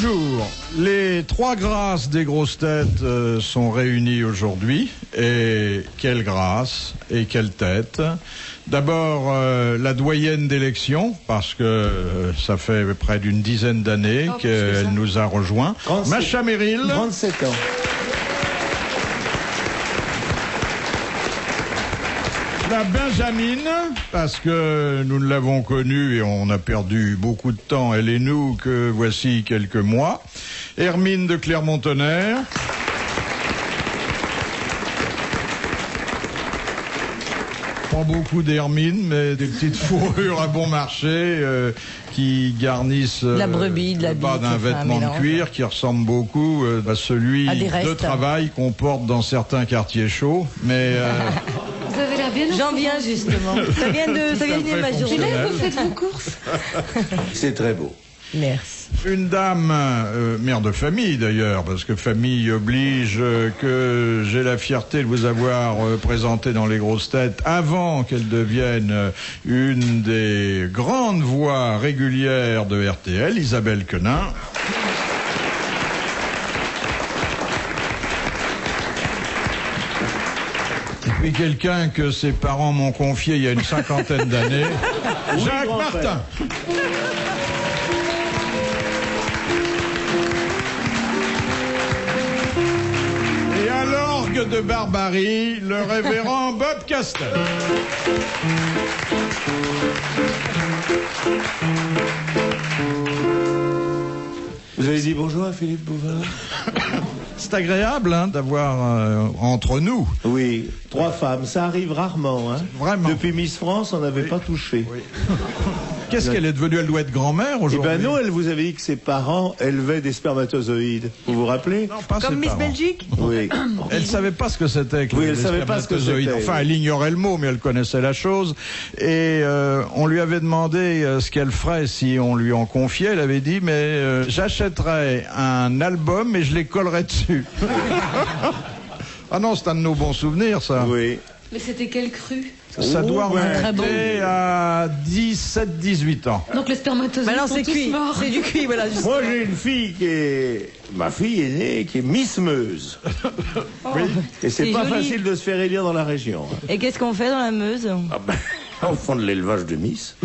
Bonjour, les trois grâces des grosses têtes sont réunies aujourd'hui. Et quelle grâce et quelle tête. D'abord, la doyenne d'élection, parce que ça fait près d'une dizaine d'années qu'elle nous a rejoints. Macha Merrill. 37 ans. La Benjamine, parce que nous ne l'avons connue et on a perdu beaucoup de temps, elle et nous, que voici quelques mois. Hermine de Clermont-Tonnerre. Pas beaucoup d'hermines, mais des petites fourrures à bon marché qui garnissent la brebis, de la le bas d'un vêtement de cuir qui ressemble beaucoup à celui de travail qu'on porte dans certains quartiers chauds. Mais vous avez l'air bien. J'en viens justement. Ça vient de ma journée. Et là, vous faites vos courses. C'est très beau. Merci. Une dame, mère de famille d'ailleurs, parce que famille oblige, que j'ai la fierté de vous avoir présenté dans les grosses têtes avant qu'elle devienne une des grandes voix régulières de RTL, Isabelle Quenin. Et puis quelqu'un que ses parents m'ont confié il y a une cinquantaine d'années, Jacques Martin. De Barbarie, le révérend Bob Castel. Vous avez dit bonjour à Philippe Bouvard? C'est agréable d'avoir entre nous. Oui, 3 femmes, ça arrive rarement. Vraiment. Depuis Miss France, on n'avait pas touché. Oui. Qu'est-ce qu'elle est devenue? Elle doit être grand-mère aujourd'hui. Eh ben non, elle vous avait dit que ses parents élevaient des spermatozoïdes. Vous vous rappelez? Non, pas comme Miss Belgique? Oui. Elle savait pas ce que c'était que elle les savait pas ce que c'était. Enfin, elle ignorait le mot, mais elle connaissait la chose. Et on lui avait demandé ce qu'elle ferait si on lui en confiait. Elle avait dit, mais j'achèterais un album et je les collerais dessus. Ah non, c'est un de nos bons souvenirs, ça. Oui. Mais c'était quelle crue? Ça doit très bon. remonter à 17-18 ans. Donc les spermatozoïdes sont tous morts. C'est du cuit, voilà. Justement. Moi, j'ai une fille qui est... Ma fille est née, qui est Miss Meuse. Oui. Et c'est pas joli. facile de se faire élire dans la région. Et qu'est-ce qu'on fait dans la Meuse? Ah ben, on fond de l'élevage de Miss.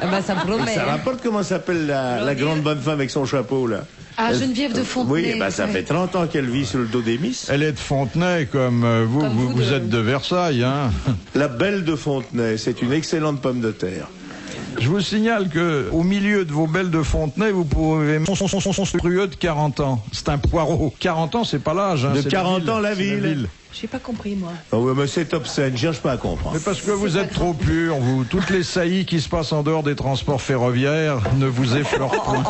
Ah bah, ça promet. Ça rapporte comment s'appelle la grande bonne femme avec son chapeau, là? Ah, Geneviève de Fontenay. Oui, ben, ça fait 30 ans qu'elle vit sur le dos des Miss. Elle est de Fontenay, comme vous êtes de Versailles, hein. La belle de Fontenay, c'est une excellente pomme de terre. Je vous signale que au milieu de vos belles de Fontenay, vous pouvez son curieux de 40 ans. C'est un poireau. 40 ans, c'est pas l'âge. De 40 ans, la ville. J'ai pas compris, moi. Ah oui, mais c'est obscène, cherche pas à comprendre. Mais parce que vous êtes trop pur, vous. Toutes les saillies qui se passent en dehors des transports ferroviaires ne vous effleurent point.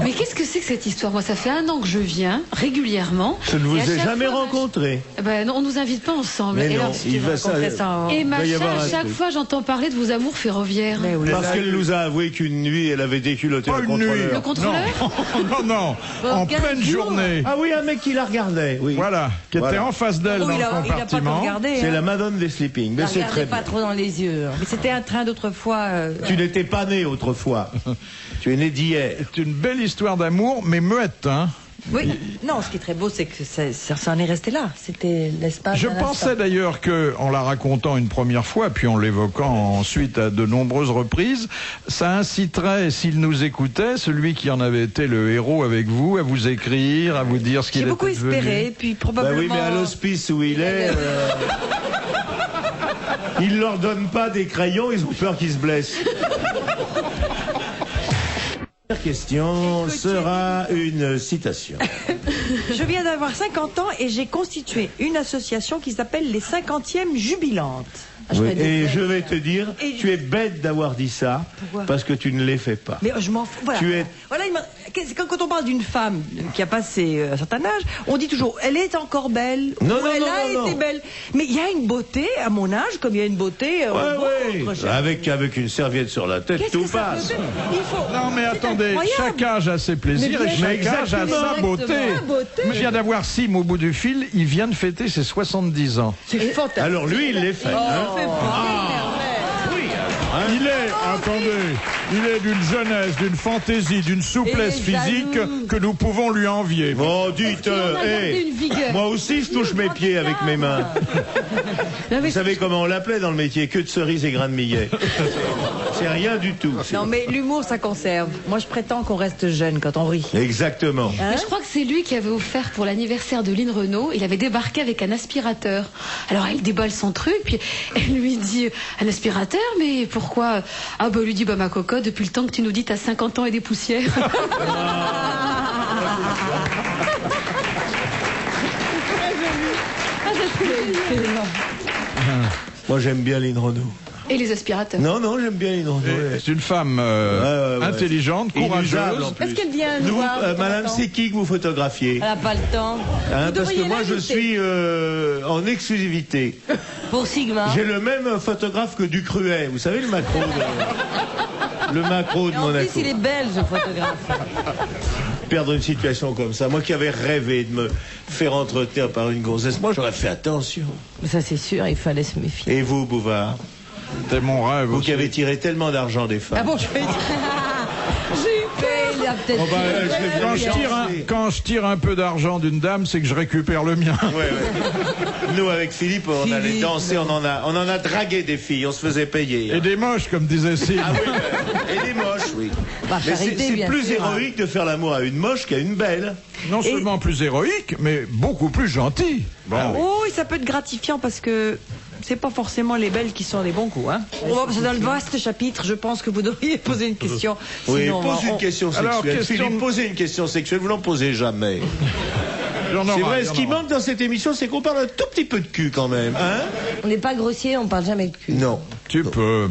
Mais qu'est-ce que c'est que cette histoire? Moi, ça fait 1 an que je viens régulièrement. Je ne vous Et à ai chaque jamais fois, rencontré. Ben non, on nous invite pas ensemble. Mais Et non, alors, il va ça. Et va y Macha, avoir un à chaque truc. fois, j'entends parler de vos amours ferroviaires. Mais oui. Parce qu'elle nous a avoué qu'une nuit, elle avait déculotté Pas le une nuit. contrôleur. Le contrôleur? Non, en 15 pleine jours. journée. Ah oui, un mec qui la regardait. Oui. Voilà, qui était en face d'elle dans le Il a pas compartiment. regardé. C'est la Madone des Sleeping. Mais c'est très pas bien. trop dans les yeux. Mais c'était un train d'autrefois. Tu n'étais pas né autrefois. Tu es né d'hier. C'est une belle histoire d'amour, mais muette, hein. Oui. Non, ce qui est très beau, c'est que ça en est resté là. C'était l'espace. Je pensais d'ailleurs que, en la racontant une première fois, puis en l'évoquant ensuite à de nombreuses reprises, ça inciterait, s'il nous écoutait, celui qui en avait été le héros avec vous, à vous écrire, à vous dire ce qu'il J'ai était beaucoup espéré, devenu. puis Bah probablement. oui, mais à l'hospice où il est, ils leur donnent pas des crayons, ils ont peur qu'ils se blessent. La première question sera une citation. Je viens d'avoir 50 ans et j'ai constitué une association qui s'appelle les 50e Jubilantes. Oui. Et je vais te dire, Et tu es bête d'avoir dit ça, Pourquoi? parce que tu ne les fais pas. Mais je m'en fous. Voilà. Tu es- Voilà, quand on parle d'une femme qui a passé un certain âge, on dit toujours elle est encore belle. Non, ou non, elle non, a non, été non. belle. Mais il y a une beauté à mon âge, comme il y a une beauté. Ouais. Avec une serviette sur la tête, Qu'est-ce tout que ça passe. peut faire? Il faut. Non mais C'est attendez, incroyable. chaque âge a ses plaisirs Mais et bien chaque âge a exactement. sa beauté. Sa beauté. Je viens d'avoir Sim au bout du fil, il vient de fêter ses 70 ans. C'est fantastique. Alors lui, il les fait. hein. Fait pas. Il est, attendez, Il est d'une jeunesse, d'une fantaisie, d'une souplesse Et physique jaloux. que nous pouvons lui envier. Bon, dites, qu'il en a gardé une vigueur. moi aussi je touche mes pieds avec mes mains. Non, mais Vous savez comment on l'appelait dans le métier? Que de cerises et grains de millet. C'est rien du tout. Non, mais l'humour, ça conserve. Moi, je prétends qu'on reste jeune quand on rit. Exactement. Hein? Mais je crois que c'est lui qui avait offert pour l'anniversaire de Lynn Renault. Il avait débarqué avec un aspirateur. Alors elle déballe son truc, puis elle lui dit un aspirateur, mais pourquoi? Ah bah elle lui dit bah ma cocotte, depuis le temps que tu nous dis t'as 50 ans et des poussières. Moi j'aime bien Lynn Renault. Et les aspirateurs. Non, j'aime bien Lynn Renault. Et c'est une femme Ouais. intelligente, Inusable, en courageuse. plus. Est-ce qu'elle vient nous Nous, voir de temps en madame, temps? c'est qui que vous photographiez? Elle n'a pas le temps. Hein, parce que devriez moi je l'inviter. suis en exclusivité. Pour Sigma. J'ai le même photographe que Ducruet. Vous savez le macro le macro de Et en Monaco. plus, il est belge, le photographe. Perdre une situation comme ça. Moi qui avais rêvé de me faire entretenir par une gonzesse, moi j'aurais fait attention. Ça, c'est sûr, il fallait se méfier. Et vous, Bouvard, C'était mon rêve vous aussi. qui avez tiré tellement d'argent des femmes. Ah bon, je vais dire. J'ai eu peur. Il a peut-être. Oh, bah, je vais Quand bien quand je tire un peu d'argent d'une dame, c'est que je récupère le mien. Ouais. Nous, avec Philippe, on allait danser, on en a dragué des filles, on se faisait payer. Et des moches, comme disait Sylvie. Ah oui, et des moches, oui. Par Mais charité, c'est bien plus sûr. héroïque de faire l'amour à une moche qu'à une belle. Non seulement plus héroïque, mais beaucoup plus gentil. Bon. Ah oui. Oh, et ça peut être gratifiant parce que c'est pas forcément les belles qui sont les bons coups. Hein. On va passer dans le vaste chapitre. Je pense que vous devriez poser une question. Oui, Sinon, pose une question sexuelle. Alors, question- Philippe, posez une question sexuelle, vous n'en posez jamais. J'en C'est aurai, vrai, j'en ce qui aurai. manque dans cette émission, c'est qu'on parle un tout petit peu de cul quand même. Hein? On n'est pas grossier, on parle jamais de cul. Non. Tu peux,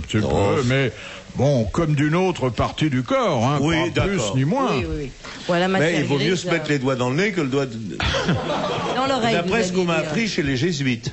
mais bon, comme d'une autre partie du corps, hein, Oui, pas plus d'accord. ni moins. Oui. Voilà, Mais il vaut mieux se mettre les doigts dans le nez que le doigt dans l'oreille. d'après vous ce qu'on m'a alliez dire. appris chez les jésuites.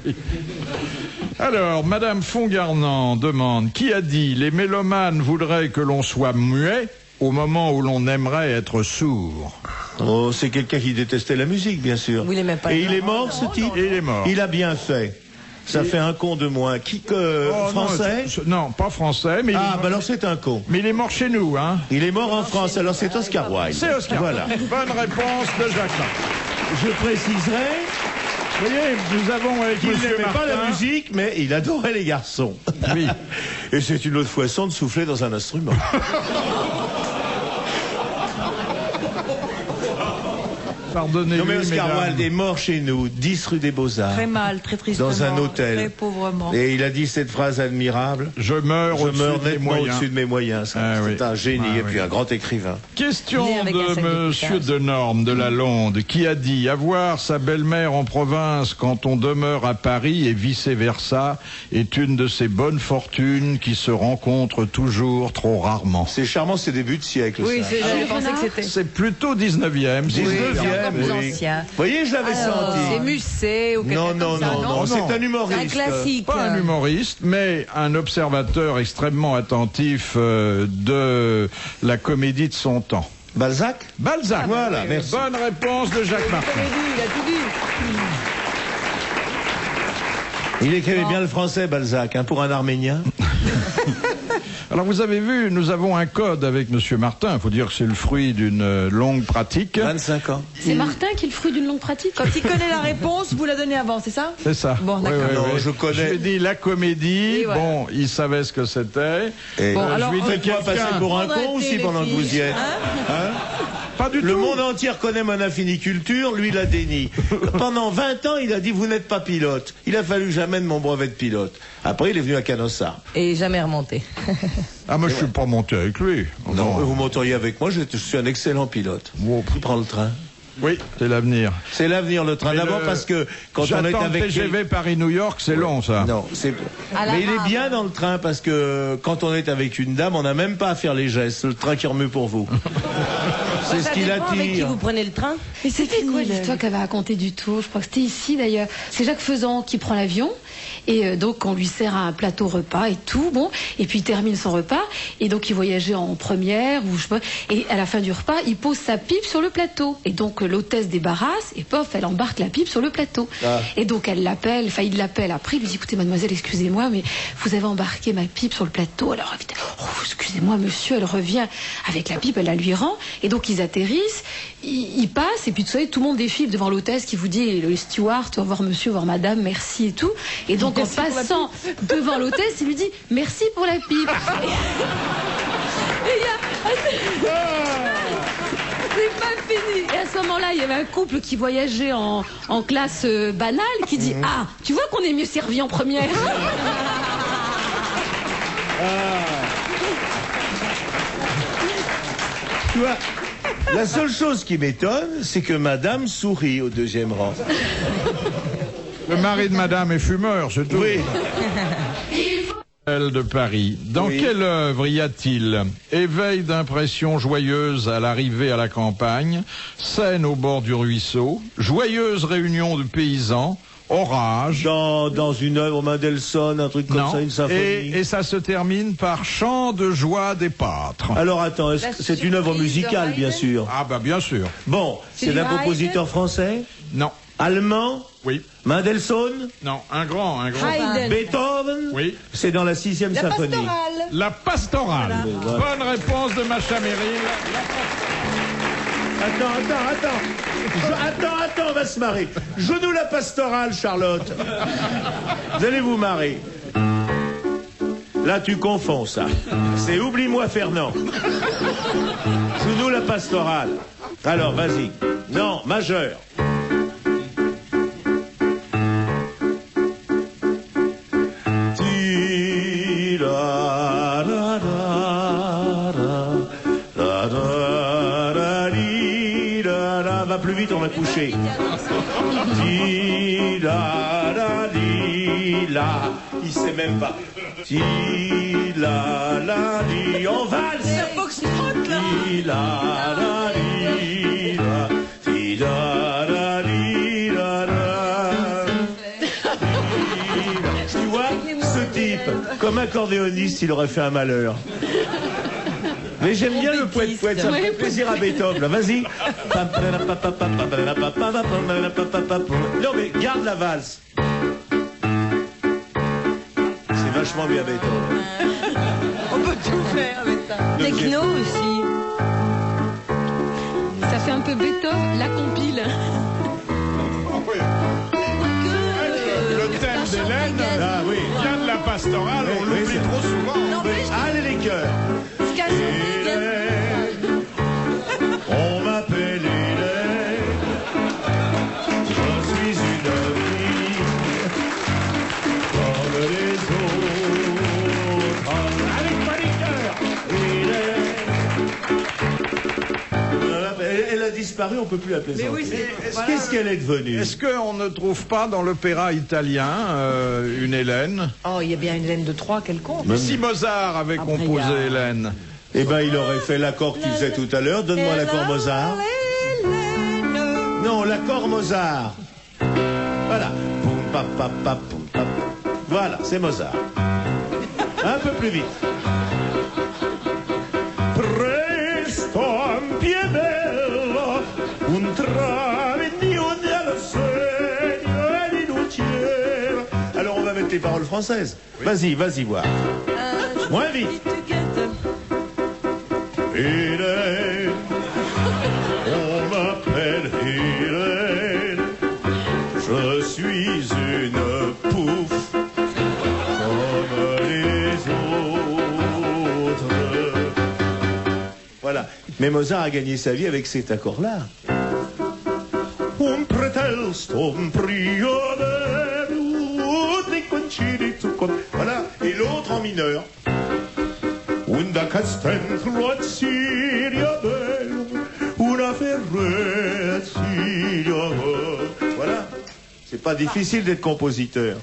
Alors, Madame Fongarnant demande, qui a dit les mélomanes voudraient que l'on soit muet au moment où l'on aimerait être sourd? Oh, c'est quelqu'un qui détestait la musique, bien sûr. Vous l'aimez pas. Et il est mort, ce type? Et il est mort. Il a bien fait. Ça fait un con de moins. Oh, Français? non, pas français, mais, Ah, bah alors c'est un con. mais il est mort chez nous, hein. Il est mort en France, alors c'est Oscar Wilde. C'est Oscar. Voilà. Bonne réponse de Jacques Martin. Je préciserai Vous voyez, nous avons avec qu'il Monsieur n'aimait pas la Martin- musique, mais il adorait les garçons. Oui. Et c'est une autre façon de souffler dans un instrument. Pardonnez-lui, Non mais Oscar mesdames. Wilde est mort chez nous, 10 rue des Beaux-Arts, Très mal, très tristement. dans un hôtel. Très pauvrement. Et il a dit cette phrase admirable. Je meurs Je au-dessus meurs de mes nettement moyens. au-dessus de mes moyens. Ça. Ah, C'est oui. un génie Ah, et puis oui. un grand écrivain. Question Né avec un sac de de Monsieur pistache. Denorme de la Londe qui a dit avoir sa belle-mère en province quand on demeure à Paris et vice-versa est une de ces bonnes fortunes qui se rencontrent toujours trop rarement. C'est charmant, c'est début de siècle. Oui, ça. c'est, je pensais Renard que c'était. C'est plutôt 19e. 19e, encore plus oui. ancien. Vous voyez, je l'avais Alors, c'est senti. Musset ou Non, quelqu'un non, comme ça, non, non, non. c'est un C'est un humoriste. classique. Pas un humoriste, mais un observateur extrêmement attentif de la comédie de son temps. Balzac? Balzac. Voilà, merci. Bonne réponse de Jacques Martin. Il a tout dit. Il écrivait bien le français, Balzac, hein, pour un Arménien. Alors vous avez vu, nous avons un code avec Monsieur Martin. Il faut dire que c'est le fruit d'une longue pratique. 25 ans. C'est Martin qui est le fruit d'une longue pratique. Quand il connaît la réponse, vous la donnez avant, c'est ça? C'est ça. Bon, d'accord. Non, je connais. Je lui ai dit la comédie. Et voilà. Bon, il savait ce que c'était. Et Bon, alors, je lui ai dit faites-moi passer quelqu'un. pour un Prendre con un aussi thé, pendant les que vous y filles. êtes. Hein? Pas du Le tout. monde entier connaît mon infiniculture, lui la dénie. Pendant 20 ans, il a dit vous n'êtes pas pilote. Il a fallu que j'amène mon brevet de pilote. Après, il est venu à Canossa. Et jamais remonté. Ah, moi je suis pas monté avec lui. Non, Bon. vous monteriez avec moi, je suis un excellent pilote. Bon. Il prend le train. Oui, c'est l'avenir. C'est l'avenir, le train. Mais D'abord le- parce que quand on est J'attends le avec... TGV Paris-New York, c'est long ça. Non, c'est... À la Mais il est rame. bien dans le train parce que quand on est avec une dame, on n'a même pas à faire les gestes. C'est le train qui remue pour vous. C'est ce qui Avec qui l'attire. vous prenez le train? Mais c'était quoi l'histoire qu'elle avait racontée du tout? Je crois que c'était ici d'ailleurs. C'est Jacques Faisan qui prend l'avion et donc on lui sert un plateau repas et tout, bon, et puis il termine son repas et donc il voyageait en première ou je sais pas, et à la fin du repas il pose sa pipe sur le plateau et donc l'hôtesse débarrasse et pof, elle embarque la pipe sur le plateau. Et donc elle l'appelle, enfin il l'appelle après, il lui dit écoutez mademoiselle, excusez-moi, mais vous avez embarqué ma pipe sur le plateau. Alors évidemment, excusez-moi monsieur, elle revient avec la pipe, elle la lui rend. Et donc ils atterrissent, ils passent, et puis vous savez, tout le monde défile devant l'hôtesse qui vous dit, le steward, au revoir monsieur, au revoir madame, merci et tout. Et donc en passant devant l'hôtesse, il lui dit merci pour la pipe. C'est pas fini. Et à ce moment-là, il y avait un couple qui voyageait en classe banale qui dit ah, tu vois qu'on est mieux servi en première. Tu vois, la seule chose qui m'étonne, c'est que madame sourit au deuxième rang. Le mari de madame est fumeur, c'est tout. Oui. De Paris. Dans quelle œuvre y a-t-il éveil d'impressions joyeuses à l'arrivée à la campagne, scène au bord du ruisseau, joyeuse réunion de paysans, orage. Dans une œuvre Mendelssohn, un truc comme ça, une symphonie. Et ça se termine par chant de joie des pâtres. Alors attends, est-ce que c'est une œuvre musicale, bien sûr? Ah bah bien sûr. Bon, c'est d'un compositeur français? Non. Allemand? Oui. Mendelssohn? Non, un grand. Haydn. Beethoven? Oui. C'est dans la 6e symphonie. Pastorale. La pastorale. Voilà. Bonne réponse de Macha Merrill. Attends, on va se marrer. Joue-nous la pastorale, Charlotte. Vous allez vous marrer. Là, tu confonds ça. C'est Oublie-moi Fernand. Joue-nous la pastorale. Alors, vas-y. Non, majeur. Va plus vite, on va coucher. Il sait même pas. On valse. Tu vois, ce type, comme accordéoniste, il aurait fait un malheur. Mais j'aime bien le poète-poète, ça me fait plaisir à Beethoven. Là, vas-y. Non, mais garde la valse. C'est vachement bien Beethoven. On peut tout faire avec ça. Techno aussi. Ça fait un peu Beethoven, la compile. Le thème d'Hélène vient de la pastorale, on l'oublie trop souvent. Allez les cœurs. On m'appelle Hélène. Je suis une fille comme les autres. Avec moi les cœurs. Hélène. Elle a disparu, on peut plus la plaisanter. Mais oui, Qu'est-ce qu'elle est devenue? Est-ce qu'on ne trouve pas dans l'opéra italien une Hélène? Oh, il y a bien une laine de Troyes quelconque. Si Mozart avait composé Hélène. Eh ben, il aurait fait l'accord que tu faisais tout à l'heure. Donne-moi l'accord Mozart. Non, l'accord Mozart. Voilà. Poum, pap, pap, pap, poum, pap. Voilà, c'est Mozart. Un peu plus vite. Presto ampie bello, un travegnio nella segna di luciera. Alors, on va mettre les paroles françaises. Vas-y, voir. Moins vite. Hélène, on m'appelle Hélène, je suis une pouffe comme les autres. Voilà. Mais Mozart a gagné sa vie avec cet accord-là. Un pretesto, un voilà. Et l'autre en mineur. Una castentruazziria bella, una ferrezzia. Voilà. C'est pas difficile d'être compositeur.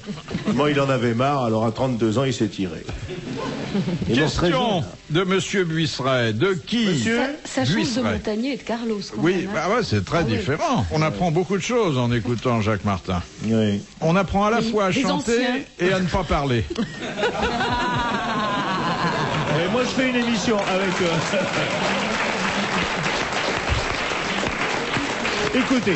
Moi, il en avait marre, alors à 32 ans, il s'est tiré. Question de Monsieur Buisseret. De qui? Monsieur Ça change de Montagnier et de Carlos. Quand Oui, même, hein. bah ouais, c'est très différent. On apprend beaucoup de choses en écoutant Jacques Martin. Oui. On apprend à la fois à les chanter anciens. et à ne pas parler. Et moi, je fais une émission avec... Écoutez,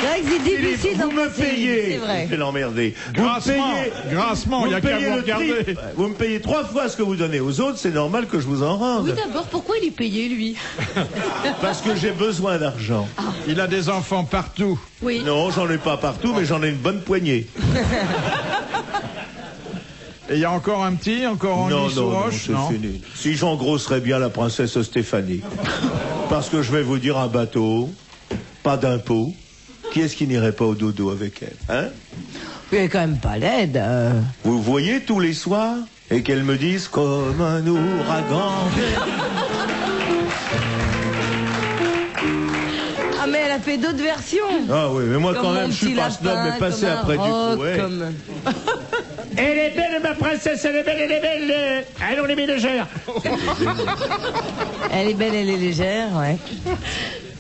C'est vrai que c'est difficile Philippe, vous d'en me passer une, payez. c'est vrai. Je vais l'emmerder. Grassement, il n'y a qu'à vous regarder. Vous me payez 3 fois ce que vous donnez aux autres, c'est normal que je vous en rende. Oui, d'abord, pourquoi il est payé, lui? Parce que j'ai besoin d'argent. Il a des enfants partout. Oui. Non, j'en ai pas partout, mais j'en ai une bonne poignée. Et il y a encore un petit, encore en Non, sous roche, c'est fini. Si j'engrosserais bien la princesse Stéphanie. Parce que je vais vous dire un bateau, pas d'impôt. Qui est-ce qui n'irait pas au dodo avec elle, hein? Elle est quand même pas laide. Vous voyez tous les soirs et qu'elle me dise comme un ouragan. Ah, mais elle a fait d'autres versions. Ah oui, mais moi Comme quand mon même, je suis petit pas snob, lapin, mais passé comme un après du roc, coup. Ouais. comme- Elle est belle, ma princesse, elle est belle, elle est belle. Allons les ménagères. Elle est belle, elle est légère, ouais.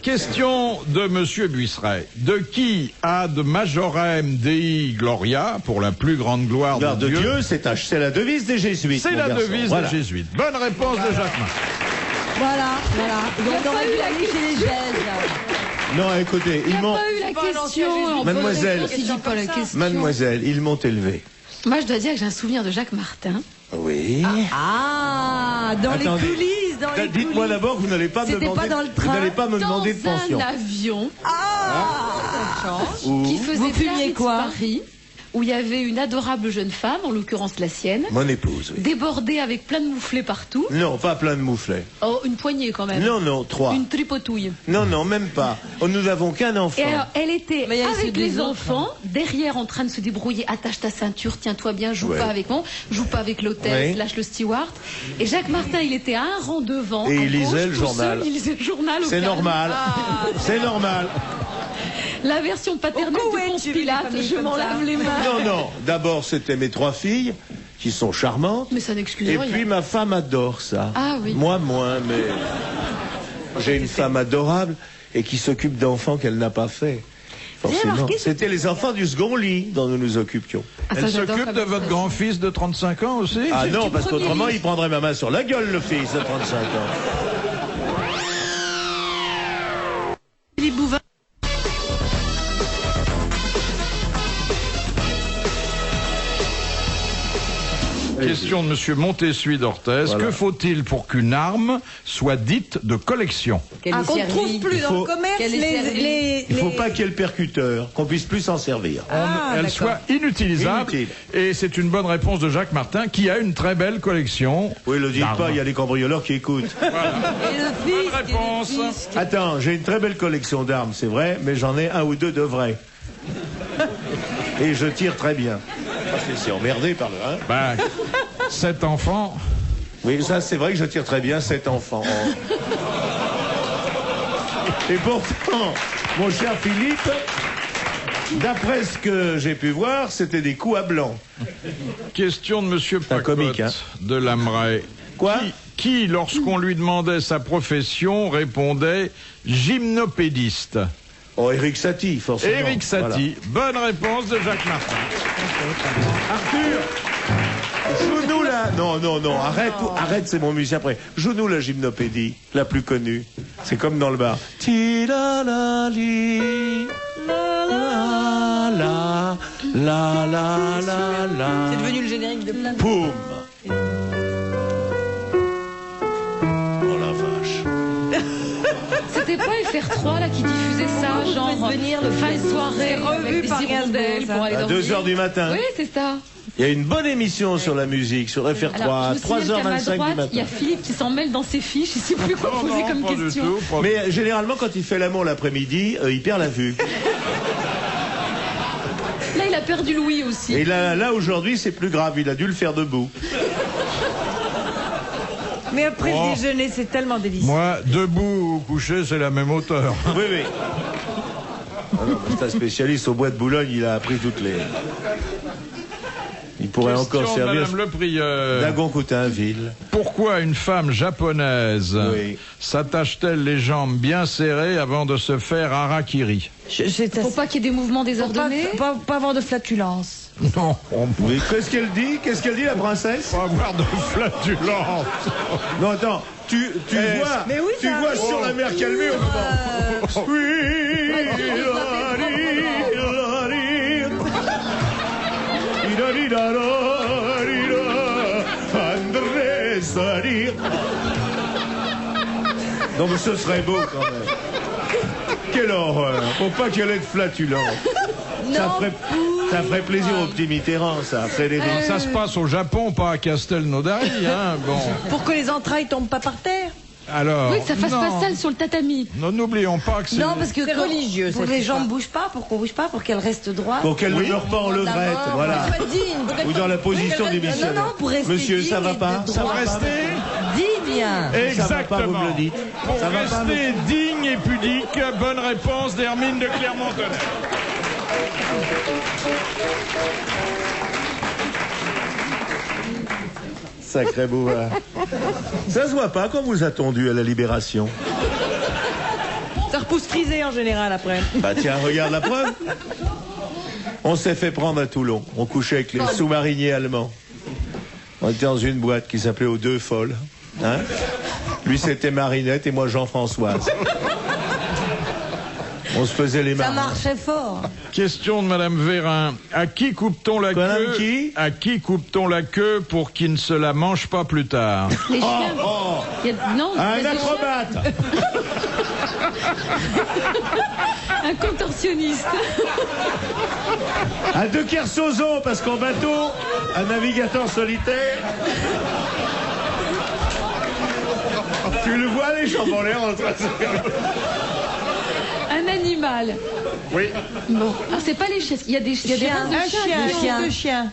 Question de Monsieur Buisseret. De qui ad majorem Dei Gloria, pour la plus grande gloire Gloire de Dieu, c'est la devise des jésuites. c'est mon la garçon. devise Voilà. des jésuites. Bonne réponse de Jacques Martin. Voilà. Donc on aurait dû aller chez les Gèges. Non, écoutez, Il ils n'a m'ont... pas eu la pas un ancien question. jésuite. En Mademoiselle. bonne réponse, il dit pas la question. Mademoiselle, ils m'ont élevé. Moi, je dois dire que j'ai un souvenir de Jacques Martin. Oui. Ah, dans Attendez. les coulisses, dans les Dites-moi coulisses. d'abord que vous n'allez pas me C'était demander... pas dans le Vous train. n'allez pas me demander de Dans pension. un avion Ou- qui faisait Vous fumiez Biarritz, quoi Paris, où il y avait une adorable jeune femme, en l'occurrence la sienne, Mon épouse, oui. débordée avec plein de mouflets partout. Non, pas plein de mouflets. Oh, une poignée quand même. Non, 3. Une tripotouille. Non, même pas. Oh, nous n'avons qu'un enfant. Et alors, elle était Mais il y a avec les les autres, enfants, derrière en train de se débrouiller. Attache ta ceinture, tiens-toi bien, joue Ouais. pas avec moi, joue pas avec l'hôtesse, Ouais. lâche le steward. Et Jacques Martin, il était à un rang devant. Et à il lisait gauche, le tout journal. seul, il lisait le journal. au C'est calme. normal. C'est normal. La version paternelle Au de Koweït, Ponce tu veux des Pilate, familles je comme m'en ça. lave les mains. Non. D'abord, c'était mes 3 filles, qui sont charmantes. Mais ça n'excuse Et rien. puis, ma femme adore ça. Ah oui. Moi, moins, mais... J'ai une femme adorable et qui s'occupe d'enfants qu'elle n'a pas fait. Forcément. remarqué, C'était les enfants du second lit dont nous nous occupions. Ah, ça, Elle j'adore s'occupe comme de votre expression. grand-fils de 35 ans aussi? Ah non, du parce premier qu'autrement, lit. il prendrait ma main sur la gueule, le fils de 35 ans. Philippe Bouvin. Question de Monsieur Montessuie d'Orthez. Voilà. Que faut-il pour qu'une arme soit dite de collection? Qu'elle Ah, est qu'on ne servie. trouve plus Il dans faut- le commerce Qu'elle est servie. Il ne faut pas qu'il y ait le percuteur, qu'on puisse plus s'en servir. Ah, Elle d'accord. soit inutilisable. Inutile. Et c'est une bonne réponse de Jacques Martin qui a une très belle collection. Oui, le dites d'armes. pas, il y a les cambrioleurs qui écoutent. Et le fils, Bonne réponse. et le fils. Attends, j'ai une très belle collection d'armes, c'est vrai, mais j'en ai 1 ou 2 de vrais. Et je tire très bien. Parce que c'est emmerdé par le... Hein. Ben, 7 enfants. Oui, ça c'est vrai que je tire très bien 7 enfants. Et pourtant, mon cher Philippe, d'après ce que j'ai pu voir, c'était des coups à blanc. Question de Monsieur un Pacotte comique, hein. de Lamray. Quoi Qui, lorsqu'on lui demandait sa profession, répondait gymnopédiste? Oh, Éric Satie, forcément. Éric Satie. Bonne réponse de Jacques Martin. Arthur, joue-nous la... Non, arrête, c'est mon musicien après. Joue-nous la gymnopédie, la plus connue. C'est comme dans le bar. Ti-la-la-li, la-la, la-la-la-la. C'est devenu le générique de plein de... Poum. Oh la vache. C'était pas FR3 là qui diffusait ça, Vous genre faites venir le fin de plaisir. soirée C'est revu avec des par Gainsbourg, hirondelles ça. pour aller À dormir. 2h du matin. Oui, c'est ça. Il y a une bonne émission sur la musique, sur FR3, Alors, je vous signale qu'à ma 3h25 du droite, matin. il y a Philippe qui s'en mêle dans ses fiches. Il sait plus quoi Non, poser non, comme pas du question. tout, pas- Mais généralement, quand il fait l'amour l'après-midi, il perd la vue. Là, il a perdu Louis aussi. Et là aujourd'hui, c'est plus grave, il a dû le faire debout. Mais après Oh. le déjeuner, c'est tellement délicieux. Moi, debout ou couché, c'est la même hauteur. Oui. Ah non, c'est un spécialiste au bois de Boulogne, il a appris toutes les... Il pourrait Question encore de servir Madame Le Prieur. Dagon-Coutainville. Pourquoi une femme japonaise Oui. s'attache-t-elle les jambes bien serrées avant de se faire harakiri? Faut pas qu'il y ait des mouvements désordonnés. Pas avoir de flatulence. Non, on ne Oui, qu'est-ce qu'elle dit? Qu'est-ce qu'elle dit, la princesse? pas avoir de flatulence. Non, attends, tu vois, mais oui, tu ça vois arrive. sur la mer calmée au moment. Oui. Non mais ce serait beau quand même. Quelle horreur. Faut pas qu'elle ait de flatulence. Ça ferait plaisir au petit Mitterrand, ça. Frédéric. Ça se passe au Japon, pas à Castelnaudary, hein. Bon. Pour que les entrailles tombent pas par terre. Alors. Oui, que ça fasse pas sale sur le tatami. Non, n'oublions pas que c'est. Non, parce que c'est religieux. Pour que les jambes bougent pas, pour qu'on bouge pas, pour qu'elles restent droites. Pour qu'elle ne meure pas en levrette, voilà. Ou dans la position des missionnaires. Non, pour rester Monsieur, ça va pas? Ça va rester digne. exactement. vous me le dites. Pour Ça va pas, rester digne et pudique, bonne réponse d'Hermine de Clermont-Tonnerre. Sacré bouvard. Ça se voit pas quand vous a tondu à la Libération. Ça repousse frisé en général après. Bah tiens, regarde la preuve. On s'est fait prendre à Toulon. On couchait avec les sous-mariniers allemands. On était dans une boîte qui s'appelait Aux Deux Folles. Hein, lui, c'était Marinette et moi, Jean-Françoise. On se faisait les Ça marins. marchait fort. Question de Madame Vérin. À qui coupe-t-on la Madame queue qui À qui coupe-t-on la queue pour qu'il ne se la mange pas plus tard? Les chiens. Oh, Il y a- Non, un les chiens. acrobate. Un contorsionniste. À De Kersauzon, parce qu'en bateau, un navigateur solitaire. Tu le vois, les jambes en l'air en train de se faire. Un animal. Oui. Bon. Alors, c'est pas les chiens. Il y a des races de Un chiens. chien, deux chiens.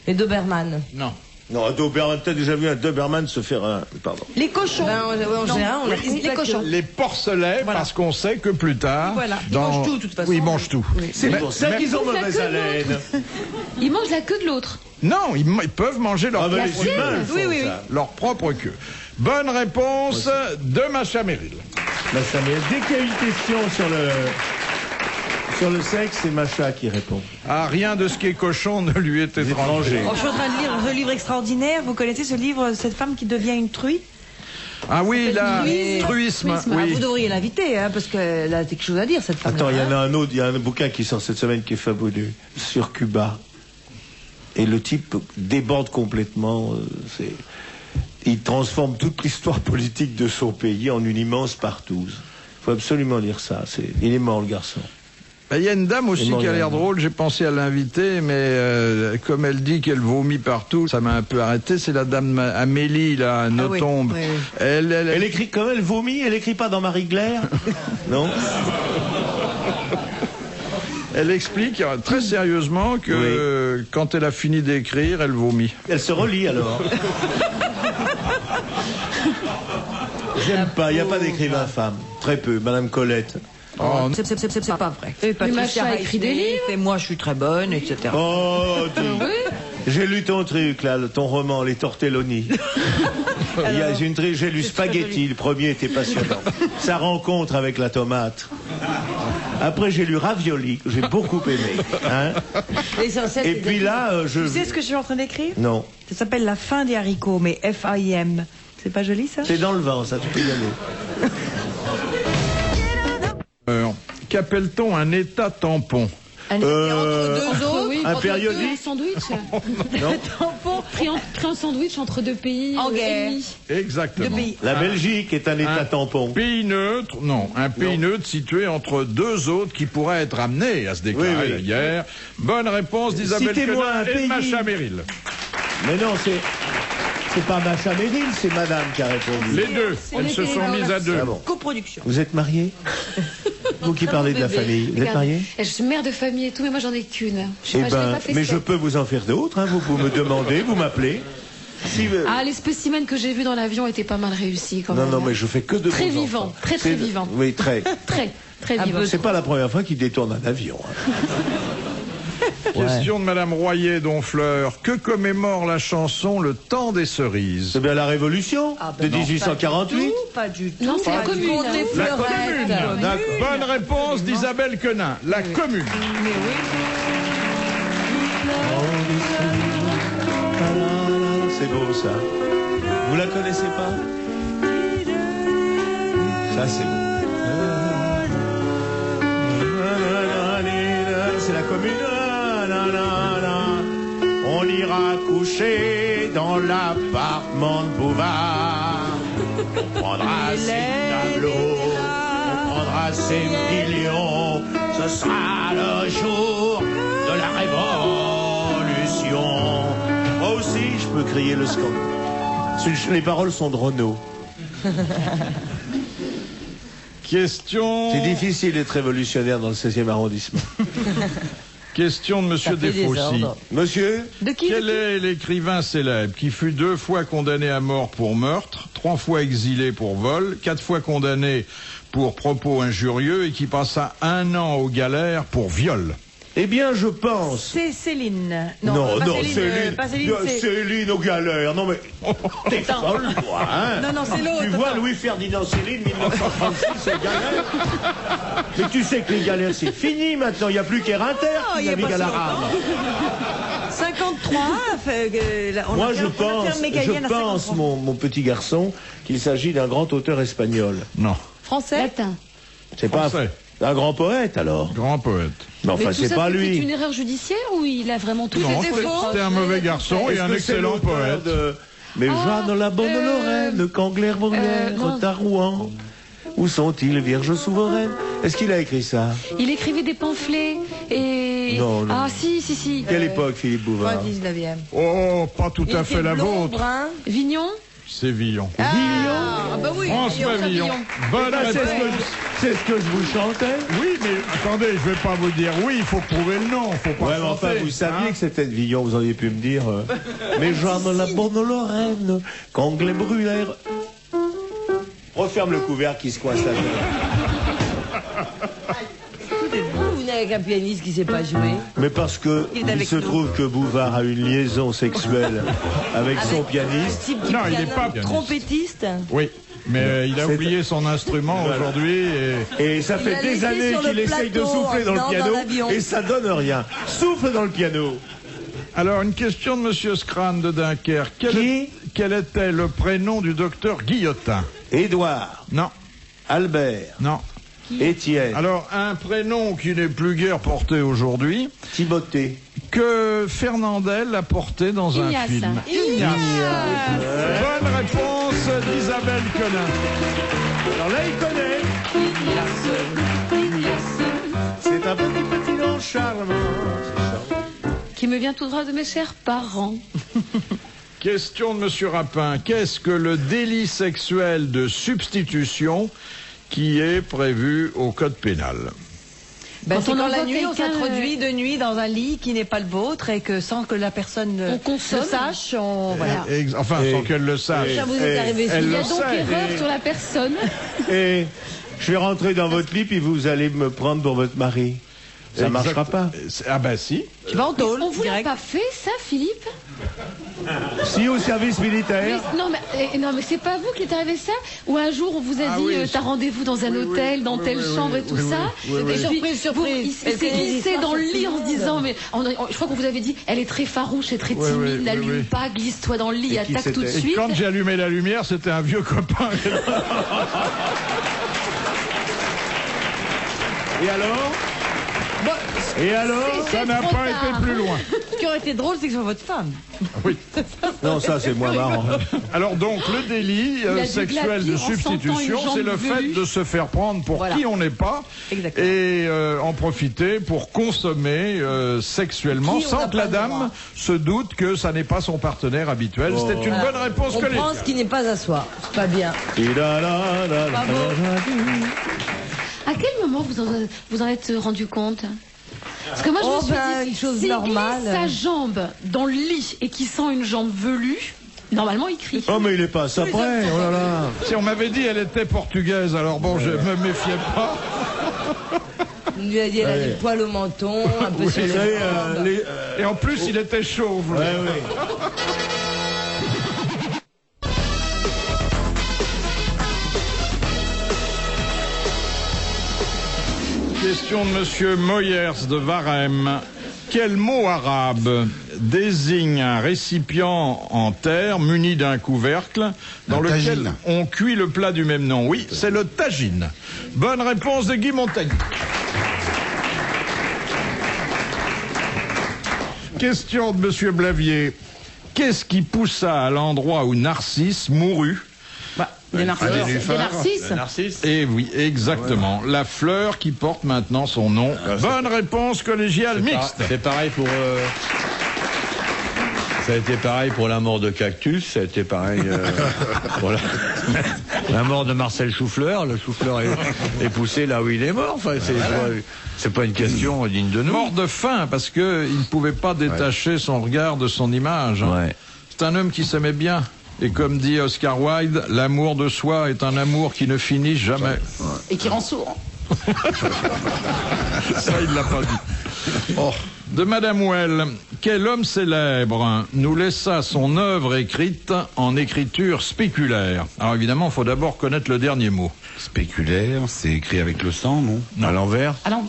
Les Doberman. Non. Non, un Doberman, t'as déjà vu un Doberman se faire un... Pardon. Les cochons. En général, on a les cochons. Les porcelets, Voilà. parce qu'on sait que plus tard. Voilà. Ils mangent tout, de toute façon. Oui, ils mangent tout. C'est Mais- pour ça mais- qu'ils ont La mauvaise queue de haleine. Ils mangent la queue de l'autre. Non, ils peuvent manger leur, Ah ben propre, les humains le font, Oui, oui, oui. ça. leur propre queue. Bonne réponse de Macha Merrill. Bah, ça m'est- Dès qu'il y a une question sur le sexe, c'est Macha qui répond. Ah, rien de ce qui est cochon ne lui est étranger. Étranger. Oh, je suis en train de lire ce livre extraordinaire. Vous connaissez ce livre, cette femme qui devient une truie? Ah oui, là, Truisme. truisme. Truisme. Ah, Oui. vous devriez l'inviter, hein, parce qu'elle a quelque chose à dire, cette femme. Attends, il y en a un autre, il y a un bouquin qui sort cette semaine qui est fabuleux, sur Cuba. Et le type déborde complètement. Il transforme toute l'histoire politique de son pays en une immense partouze. Il faut absolument lire ça. Il est mort, le garçon. Ben, il y a une dame aussi Et qui a l'air Morgane. drôle, j'ai pensé à l'inviter, mais comme elle dit qu'elle vomit partout, ça m'a un peu arrêté. C'est la dame Amélie, là, oui, Nothomb. oui, oui. Elle écrit, comme elle vomit, elle écrit pas dans Marie Glaire. Non. elle explique très sérieusement que quand elle a fini d'écrire, elle vomit. Elle se relie alors. J'aime pas, il n'y a pas d'écrivain femme. Très peu, Madame Colette. Oh, C'est pas vrai. Et Macha a écrit des livres. Et moi, je suis très bonne, etc. Oh, j'ai lu ton truc, là, ton roman, Les Tortelloni. J'ai lu Spaghetti, le premier était passionnant. Sa rencontre avec la tomate. Après, j'ai lu Ravioli, que j'ai beaucoup aimé. Hein. L'essentiel, Et c'est puis là, je... Tu sais ce que je suis en train d'écrire? Non, Ça s'appelle La fin des haricots, mais F-I-M. C'est pas joli, ça? c'est dans le vent, ça, tu peux y aller. Qu'appelle-t-on un état tampon? entre deux autres. Oui, un entre périodique. deux, un sandwich. Non. Pris en sandwich entre deux pays En guerre. ennemis. Exactement. La Belgique est un état tampon. Pays neutre, non, un pays neutre situé entre deux autres qui pourraient être amenés à se déclarer Oui, oui. la guerre. Bonne réponse d'Isabelle Citez-moi Quenin un et de pays. Macha Merrill. Mais non, c'est pas Macha Merrill, c'est Madame qui a répondu. Les deux, elles se sont mises à deux. Ah bon. Coproduction. Vous êtes mariés? Vous qui parlez de la Bébé. famille, vous êtes Regarde, mariés? Je suis mère de famille et tout, mais moi j'en ai qu'une. Je Eh l'ai ben, pas fait mais je sept. peux vous en faire d'autres, hein. Vous me demandez, vous m'appelez. Si, Ah, les spécimens que j'ai vus dans l'avion étaient pas mal réussis quand non, même. non, mais je fais que de Très vos vivant, enfants. très, très C'est- vivant. Oui, très. Très vivant. C'est pas la première fois qu'il détourne un avion. Hein. Question de Madame Royer d'Honfleur. Que commémore la chanson Le temps des cerises? C'est bien la Révolution de non. 1848. Pas du tout. Non, c'est la Pas du commune, tout. hein. Les La fleurettes. commune. D'accord. Bonne réponse d'Isabelle Quenin. La commune. C'est beau ça. Vous la connaissez pas? Ça c'est beau. c'est la commune. On ira coucher dans l'appartement de Bouvard. On prendra ses tableaux, on prendra ses millions. Ce sera le jour de la révolution. Moi aussi, je peux crier le scandale. Les paroles sont de Renaud. Question. C'est difficile d'être révolutionnaire dans le 16e arrondissement. Question de Monsieur Desfaussy. Monsieur, De qui? Quel est l'écrivain célèbre qui fut 2 fois condamné à mort pour meurtre, 3 fois exilé pour vol, 4 fois condamné pour propos injurieux et qui passa 1 an aux galères pour viol? eh bien, je pense... C'est Céline. Non, pas non, Céline. Pas Céline, c'est... Céline aux galères. Non, mais t'es folle, toi, hein. Non, c'est l'autre. Tu vois, Louis-Ferdinand Céline, 1936, c'est galère. Mais tu sais que les galères, c'est fini maintenant. Il n'y a plus qu'Erinter qui navigue à la rame. 53. Moi, je pense, mon petit garçon, qu'il s'agit d'un grand auteur espagnol. Non. Français. Latin. C'est pas Français. un grand poète, alors. Grand poète. Mais enfin, Mais tout c'est ça, pas c'était lui. une erreur judiciaire ou il a vraiment tout Non, fait c'était un mauvais garçon et Est-ce un que c'est excellent l'auteur poète. de... Mais Jeanne la bonne Lorraine, Cangler, non. Baudelaire, Tarouan. Où sont-ils, vierges souveraines? Est-ce qu'il a écrit ça? Il écrivait des pamphlets et... Non. Ah si. Quelle époque, Philippe Bouvard? 19e. Oh, pas tout à fait la vôtre. Brun. Vignon. C'est Villon. Ah bah oui. François Villon. Bonne Ah, réponse. c'est ce que je vous chantais. Oui, mais attendez, je vais pas vous dire oui, il faut trouver le nom, faut pas Ouais, mais enfin, chanter, vous saviez hein. que c'était de Villon, vous auriez pu me dire. Mais Jeanne la bonne Lorraine, Cangler, Brûlère. Referme le couvercle qui se coince la tête. Vous venez avec un pianiste qui sait pas jouer. Mais parce que Il est avec il se nous. trouve que Bouvard a une liaison sexuelle avec son pianiste. Type qui Non, il piano- n'est pas pianiste. trompettiste. Oui, mais il a C'est- oublié son instrument aujourd'hui et... Et ça Il fait l'a des laissé années sur qu'il le essaye de plateau, souffler dans dans le piano l'avion. et ça donne rien. Souffle dans le piano. Alors, une question de Monsieur Scran de Dunkerque. Quel était le prénom du docteur Guillotin? Édouard, Non, Albert, non. Étienne, Alors, un prénom qui n'est plus guère porté aujourd'hui, Timothée. que Fernandel a porté dans un Ignace. film. Ignace. Bonne réponse d'Isabelle Collin. Alors là, il connaît. C'est un petit nom charmant. Qui me vient tout droit de mes chers parents. Question de Monsieur Rapin. Qu'est-ce que le délit sexuel de substitution qui est prévu au code pénal? Ben, Quand c'est on quand la envoie nuit on quelqu'un, s'introduit de nuit dans un lit qui n'est pas le vôtre et que sans que la personne On consomme. le sache, on voilà. Enfin, sans qu'elle le sache. Ça vous est arrivé elle Il y a le donc sait. erreur sur la personne. Et je vais rentrer dans votre lit, puis vous allez me prendre pour votre mari. Ça Exact. marchera pas. Ah ben si. Tu vas en tôle. On vous l'a direct. pas fait ça, Philippe? Si au service militaire. Non mais c'est pas vous qui est arrivé ça? Ou un jour on vous a Ah dit oui, t'as rendez-vous dans un oui, hôtel, dans oui, telle oui, chambre oui, et tout oui, ça? oui, oui, Et oui. puis, Surprise. il s'est glissé dans le lit en se disant mais je crois qu'on vous avait dit elle est très farouche et très Oui, timide, oui, n'allume oui. pas, glisse-toi dans le lit, Et qui attaque tout de c'était Et suite. quand j'ai allumé la lumière, c'était un vieux copain. Et alors Et alors Ça n'a trop pas tard. été plus loin. Ce qui aurait été drôle, c'est que ce soit votre femme. Oui. Non, ça c'est moins marrant. Alors donc, le délit Il a dû sexuel de glapir en sentant substitution, une jambe c'est le fait velue. de se faire prendre pour Voilà. qui on n'est pas Exactement. et en profiter pour consommer sexuellement Qui on sans n'a que la pas le dame droit. se doute que ça n'est pas son partenaire habituel. Oh. C'était une bonne réponse On prend collégiale. ce qui n'est pas à soi. Pas bien. À quel moment vous en êtes rendu compte? Parce que moi je Oh, me suis ben, dit une chose s'il normale. glisse sa jambe dans le lit et qu'il sent une jambe velue, normalement il crie. Oh mais il est pas à ça près. Oh là là. Si on m'avait dit elle était portugaise, alors bon, je me méfiais pas. Il lui a dit elle a des poils au menton, un peu sur Vous les savez, jambes. Et en plus, il était chauve. Ouais, ouais. Question de Monsieur Moyers de Varème. Quel mot arabe désigne un récipient en terre muni d'un couvercle dans lequel tagine. on cuit le plat du même nom? Oui, c'est le tagine. Bonne réponse de Guy Montagny. Question de Monsieur Blavier. Qu'est-ce qui poussa à l'endroit où Narcisse mourut? Des narcisses. Des narcisses. Eh oui, exactement. La fleur qui porte maintenant son nom. Bonne réponse collégiale mixte. C'est pareil pour... Ça a été pareil pour la mort de Cactus, ça a été pareil pour la mort de Marcel Choufleur. Le Choufleur est poussé là où il est mort. Enfin, c'est pas une question digne de nous. Mort de faim parce que il ne pouvait pas détacher son regard de son image. Hein. Ouais. C'est un homme qui s'aimait bien. Et comme dit Oscar Wilde, l'amour de soi est un amour qui ne finit jamais. Et qui rend sourd. Ça, il l'a pas dit. Oh. De Madame Well, quel homme célèbre nous laissa son œuvre écrite en écriture spéculaire? Alors évidemment, il faut d'abord connaître le dernier mot. Spéculaire, c'est écrit avec le sang, non? À l'envers. Alors,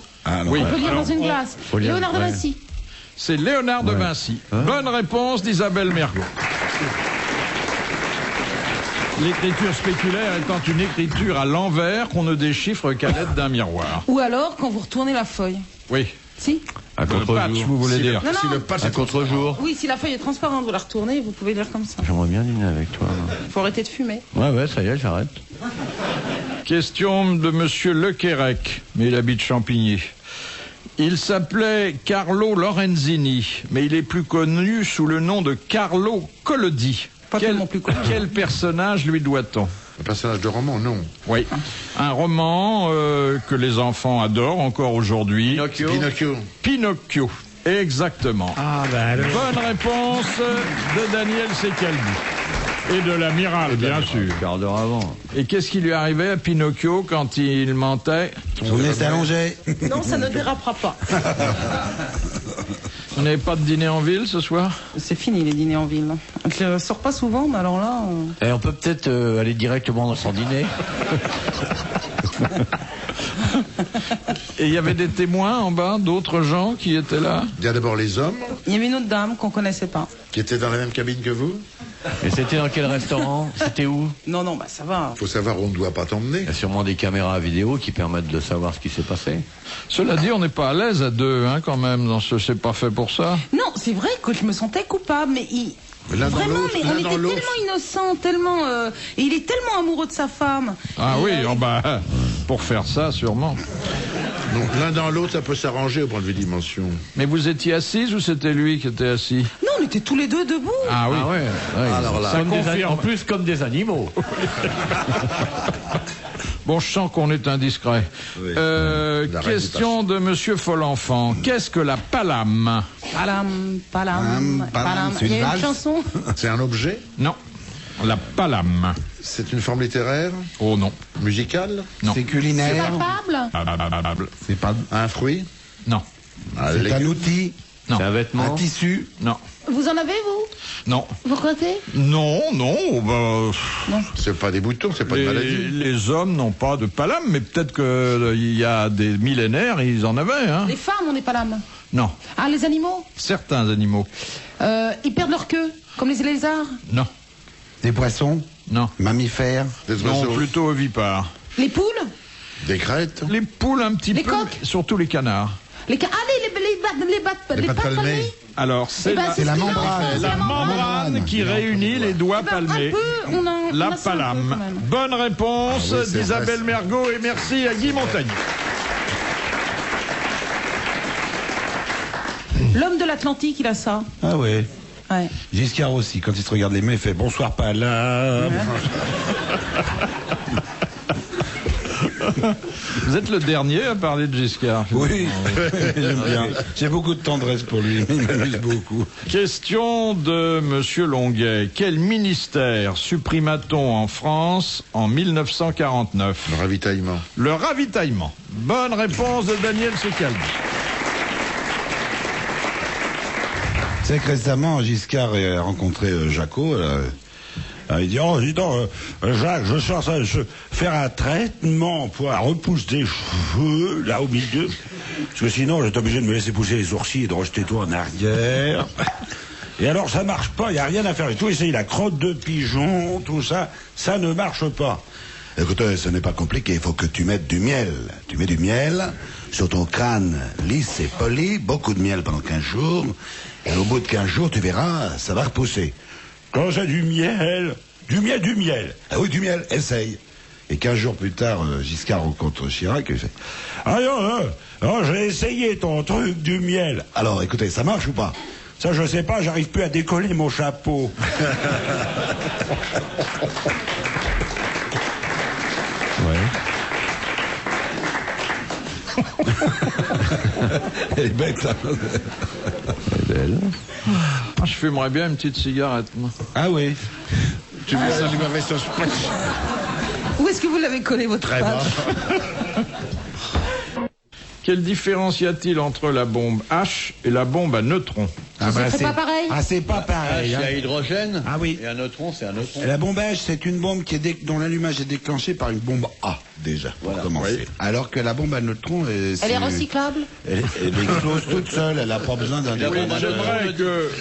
Oui. on peut lire dans une glace. lire, Léonard de ouais. Vinci. C'est Léonard de Vinci. Bonne réponse d'Isabelle Mergo. L'écriture spéculaire étant une écriture à l'envers qu'on ne déchiffre qu'à l'aide d'un miroir. Ou alors quand vous retournez la feuille. Oui. Si? À Le patch, contre-jour. vous voulez dire. Non, non. À contre-jour. Oui, si la feuille est transparente, vous la retournez, vous pouvez lire comme ça. J'aimerais bien dîner avec toi. Il faut arrêter de fumer. Ouais, ça y est, j'arrête. Question de Monsieur Lequérec, mais il habite Champigny. Il s'appelait Carlo Lorenzini, mais il est plus connu sous le nom de Carlo Collodi. Pas tellement plus connu. Quel personnage lui doit-on? Un personnage de roman, non. Oui, un roman que les enfants adorent encore aujourd'hui. Pinocchio. Pinocchio, exactement. Ah, alors. Bonne réponse de Daniel Secaldi. Et de l'amiral, bien sûr. Quart d'heure avant. Et qu'est-ce qui lui arrivait à Pinocchio quand il mentait? Son nez s'allongeait. Non, ça ne dérapera pas. On n'avait pas de dîner en ville ce soir? C'est fini les dîners en ville. Je ne sors pas souvent, mais alors là... Et on peut peut-être aller directement dans son dîner. Et il y avait des témoins en bas, d'autres gens qui étaient là? Il y a d'abord les hommes Il y avait une autre dame qu'on connaissait pas. qui étaient dans la même cabine que vous. Et c'était dans quel restaurant? C'était où? Non, non, bah ça va. Il faut savoir où on ne doit pas t'emmener. Il y a sûrement des caméras vidéo qui permettent de savoir ce qui s'est passé. Cela dit, on n'est pas à l'aise à deux, hein, quand même, dans ce c'est pas fait pour ça. Non, c'est vrai que je me sentais coupable, mais il... L'un dans Vraiment, l'autre, mais on l'un était dans tellement l'autre. innocents, tellement... et il est tellement amoureux de sa femme. Ah Et, oui, oh bah, pour faire ça, sûrement. Donc l'un dans l'autre, ça peut s'arranger au point de vue dimension. Mais vous étiez assise ou c'était lui qui était assis? Non, on était tous les deux debout. Ah oui. Ah ouais. Alors là, Ça Comme confirme. en plus comme des animaux. Bon, je sens qu'on est indiscret. Oui. Question de Monsieur Folenfant. Qu'est-ce que la palame? Palam, palam, palam. c'est Il y une a une valse. chanson. c'est un objet. Non. La palame. C'est une forme littéraire, Oh non. musicale, Non. C'est culinaire. Capable. C'est pas. un fruit, Non. un C'est un légume. outil. Non. C'est un Un vêtement. tissu. Non. Vous en avez, vous? Non. Vous crottez? Non, non. Bah, C'est pas des boutons, c'est pas une maladie. les hommes n'ont pas de palame, mais peut-être qu'il y a des millénaires, ils en avaient. Hein. Les femmes, on n'est pas l'âme. Non. Ah, les animaux. Certains animaux. Ils perdent leur queue, comme les lézards. Non. Des poissons. Non. Mammifères. Des Non, oiseaux, plutôt ovipares. Les poules. des crêtes, Les poules un petit Les peu, coqs. mais surtout les canards. Les pattes palmées. Alors, c'est Eh ben, la, c'est la ce qu'il membrane. a, la c'est membrane qui réunit les doigts Eh ben, palmés. un peu, on a La ça un peu, palame. quand même. Bonne réponse Ah oui, c'est d'Isabelle vrai. Mergo et merci à Guy Montagnier. L'homme de l'Atlantique, il a ça. Ah ouais. Ouais. Giscard aussi, quand il se regarde les mains, il fait bonsoir palame. Vous êtes le dernier à parler de Giscard. Oui, j'aime bien. J'ai beaucoup de tendresse pour lui, il m'amuse beaucoup. Question de Monsieur Longuet. Quel ministère supprima-t-on en France en 1949? le ravitaillement. Le ravitaillement. Bonne réponse de Daniel Secaldi. C'est que récemment, Giscard a rencontré Jaco. Il dit, oh, dis donc, Jacques, je cherche à faire un traitement pour la repousse des cheveux, là, au milieu. Parce que sinon, j'étais obligé de me laisser pousser les sourcils et de rejeter tout en arrière. Et alors, ça marche pas, il n'y a rien à faire. J'ai tout essayé, la crotte de pigeon, tout ça, ça ne marche pas. Écoutez, ce n'est pas compliqué, il faut que tu mettes du miel. Tu mets du miel sur ton crâne lisse et poli, beaucoup de miel pendant 15 jours. Et au bout de 15 jours, tu verras, ça va repousser. Quand j'ai du miel. Ah oui, du miel, essaye. Et 15 jours plus tard, Giscard rencontre Chirac et il fait « Ah non, j'ai essayé ton truc du miel. Alors, écoutez, ça marche ou pas? Ça, je sais pas, j'arrive plus à décoller mon chapeau. » Elle est bête, ça. Elle est belle. Je fumerais bien une petite cigarette, moi. Ah oui. Tu mets ça, tu m'avais sur Scratch. Où est-ce que vous l'avez collé, votre Très page? Quelle différence y a-t-il entre la bombe H et la bombe à neutrons? C'est pas pareil. Ah, c'est pas pareil. Il y a hydrogène. Ah oui. Et un neutron, c'est un neutron. La bombe H, c'est une bombe dont l'allumage est déclenché par une bombe A, déjà, pour commencer. Oui. Alors que la bombe à neutrons... Elle est recyclable. Elle explose toute seule, elle n'a pas besoin d'un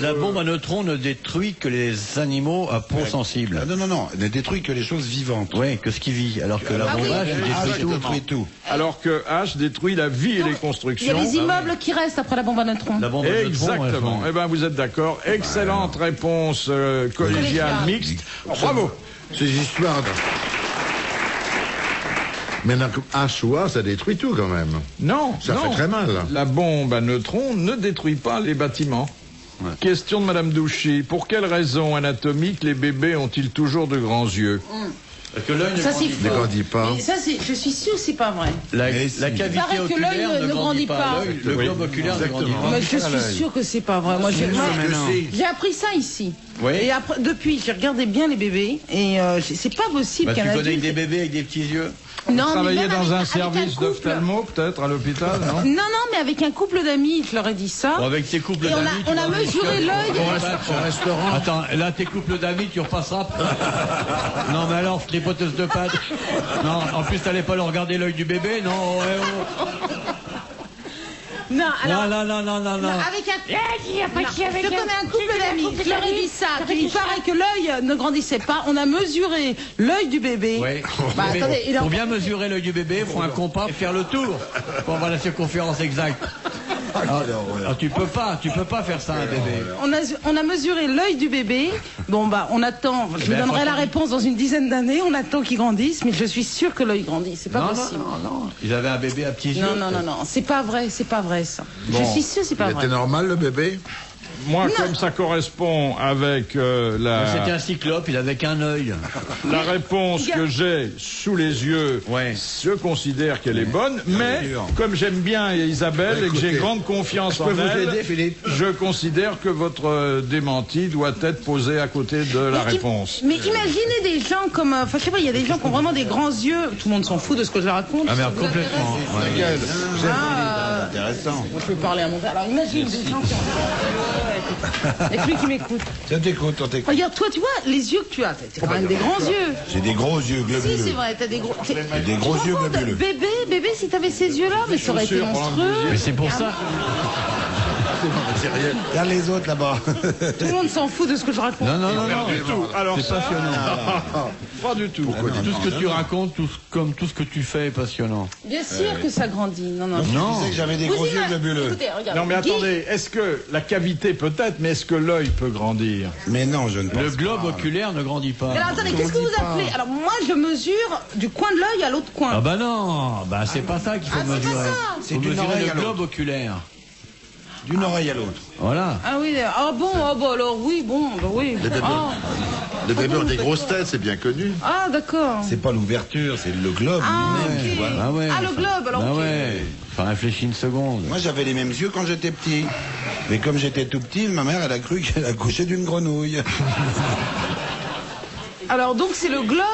La bombe à neutrons ne détruit que les animaux à peau sensible. Ah, non, elle ne détruit que les choses vivantes. Oui, que ce qui vit. Alors que la bombe H, elle détruit tout. Alors que H détruit la vie et les Il y constructions. a les immeubles qui restent après la bombe à neutrons. La bombe à neutrons, Exactement. Eh ben, vous êtes d'accord. Excellente réponse collégiale mixte. Bravo. Ces histoires de... Mais un choix, ça détruit tout quand même. Non, Ça non. fait très mal. La bombe à neutrons ne détruit pas les bâtiments. Question de Madame Douchy. Pour quelles raisons anatomiques les bébés ont-ils toujours de grands yeux? Que l'œil ne Ça, c'est grandit Ne faux. grandit pas. Mais ça, je suis sûre que c'est pas vrai. La Il cavité paraît que oculaire l'œil ne grandit pas. Le Oui. globe oculaire ne grandit pas. Mais je suis sûre que c'est pas vrai. Moi, j'ai appris ça ici. Oui. Et après, depuis, j'ai regardé bien les bébés et c'est pas possible Bah, tu qu'un connais adulte... des bébés avec des petits yeux? Non, mais Travailler même dans un avec service couple. d'ophtalmo, peut-être, à l'hôpital, non? Non, mais avec un couple d'amis, je leur ai dit ça. Bon, avec tes couples Et on d'amis. a mesuré l'œil. Au restaurant. Attends, là, tes couples d'amis, tu repasseras. Non, mais alors, tripoteuse de pâtes. Non, en plus, t'allais pas leur regarder l'œil du bébé, non? Ouais, oh. Non, alors... Non. Avec un... Je connais un couple d'amis, je leur ai dit ça. Il paraît que l'œil ne grandissait pas. On a mesuré l'œil du bébé. Ouais. Bah, Mais attendez, il en- pour bien mesurer l'œil du bébé, il faut un compas et faire le tour pour avoir la circonférence exacte. Ah, tu peux pas faire ça à un bébé. On a mesuré l'œil du bébé. Bon, bah, on attend. Je vous Ben, donnerai la faut- réponse dans une dizaine d'années. On attend qu'il grandisse, mais je suis sûre que l'œil grandit. C'est pas Non, possible. non. Ils avaient un bébé à petits yeux. Non. C'est pas vrai ça. Je suis sûre, c'est pas Il vrai. était normal, le bébé? Moi, comme ça correspond avec C'était un cyclope, il avait qu'un œil. la réponse que j'ai sous les yeux, Ouais. je considère qu'elle est bonne, mais comme j'aime bien Isabelle et que j'ai grande confiance en elle, je considère que votre démenti doit être posé à côté de la réponse. Mais imaginez des gens comme... Enfin, je sais pas, il y a des gens qui ont vraiment des grands yeux. Tout le monde s'en fout de ce que je raconte. Ah, mais Ça vous complètement. intéresse Ouais. Intéressant. Moi, je peux parler à mon père. Alors, imagine des gens qui ont... Il y a que lui qui m'écoute. Ça t'écoute, on t'écoute. Regarde, toi, tu vois, les yeux que tu as, t'as quand même des grands yeux. J'ai des gros yeux globuleux. Si, c'est vrai, t'as des gros... Des gros yeux globuleux. Bébé, si t'avais ces yeux-là, mais ça aurait été monstrueux. Mais c'est pour ça. Regarde les autres là-bas. Tout le monde s'en fout de ce que je raconte. Non. Du tout. Alors C'est ça, passionnant. pas du tout. Tout ce que tu racontes, comme tout ce que tu fais est passionnant. Bien sûr que ça grandit. Non. Tu disais que j'avais des Vous gros yeux globuleux. Écoutez, regarde. Non mais Guy- attendez, est-ce que la cavité peut-être, mais est-ce que l'œil peut grandir? Mais non, je ne pense pas. Le globe oculaire ne grandit pas. Alors attendez, qu'est-ce que vous appelez? Alors moi je mesure du coin de l'œil à l'autre coin. Ah bah non, bah c'est pas ça qu'il faut Ah, c'est mesurer. pas ça. C'est Faut d'une mesurer oreille le à l'autre. globe oculaire. D'une oreille à l'autre. Voilà. Ah oui, alors oui, Les bébés ont des grosses têtes, c'est bien connu. Ah d'accord. C'est pas l'ouverture, c'est le globe Ah lui-même, tu ok. vois. Ah ouais. Ah le globe, alors Bah ok. ouais. Enfin, réfléchis une seconde. Moi, j'avais les mêmes yeux quand j'étais petit. Mais comme j'étais tout petit, ma mère, elle a cru qu'elle accouchait d'une grenouille. Alors donc c'est le globe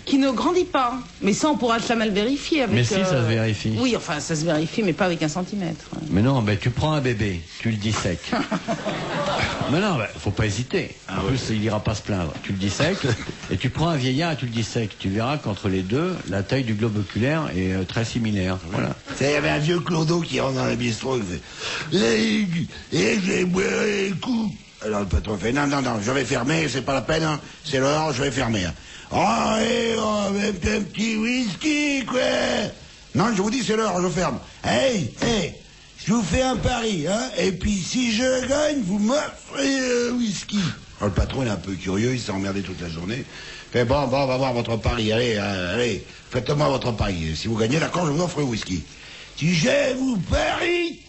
qui ne grandit pas. Mais ça on pourra jamais le vérifier avec... Mais si, ça se vérifie. Oui, enfin ça se vérifie, mais pas avec 1 centimètre. Mais non, ben tu prends un bébé, tu le dissèques. Mais non, faut pas hésiter. En plus, il ira pas se plaindre. Tu le dissèques et tu prends un vieillard et tu le dissèques. Tu verras qu'entre les deux, la taille du globe oculaire est très similaire. Voilà. Il y avait un vieux clodo qui rentre dans le bistrot et fait j'ai boiré un coup. Alors le patron fait non, je vais fermer, c'est pas la peine, hein. C'est l'heure, je vais fermer. Hein. Un petit whisky, quoi. Non, je vous dis, c'est l'heure, je ferme. Hey, je vous fais un pari, hein, et puis si je gagne, vous m'offrez whisky. Alors, le patron, il est un peu curieux, il s'est emmerdé toute la journée. Il fait, bon, on va voir votre pari, allez, faites-moi votre pari. Si vous gagnez, d'accord, je vous offre le whisky. Si je vous parie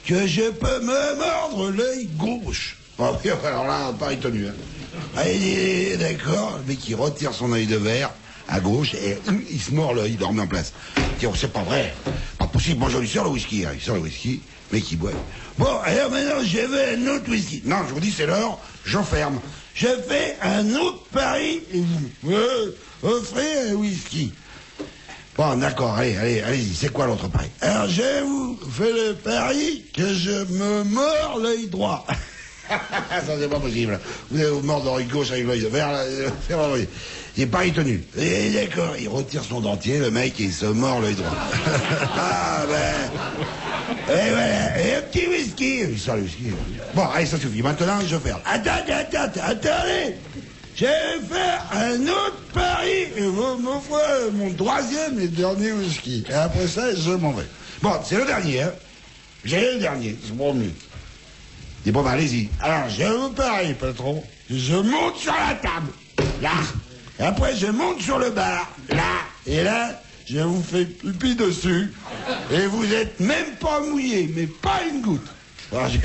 que je peux me mordre l'œil gauche. Bon, alors là, pari tenu, hein. Allez, d'accord, le mec, il retire son œil de verre à gauche et il se mord l'œil, il le remet en place. Tiens, c'est pas vrai, pas possible, moi je lui sors le whisky, hein. Il sort le whisky, le mec il boit. Bon, alors maintenant je veux un autre whisky. Non, je vous dis c'est l'heure, j'enferme. Je fais un autre pari et vous me offrez un whisky. Bon, d'accord, allez-y, c'est quoi l'autre pari? Alors je vous fais le pari que je me mords l'œil droit. Ça c'est pas possible. Vous allez vous mordre l'œil gauche avec l'œil vert, c'est pas possible. Il est pari tenu. Et d'accord, il retire son dentier, le mec, et il se mord l'œil droit. Ah ben... Et voilà, et un petit whisky. Il sort le whisky. Bon, allez, ça suffit. Maintenant, je vais faire... Attendez. Je vais faire un autre pari et vous m'offrez mon troisième et dernier whisky. Et après ça, je m'en vais. Bon, c'est le dernier, hein. J'ai le dernier, c'est bon mieux. Dis bon, bah allez-y. Alors, je vous parie, patron, je monte sur la table, là. Et après, je monte sur le bar, là. Et là, je vous fais pipi dessus. Et vous êtes même pas mouillé, mais pas une goutte. Alors, je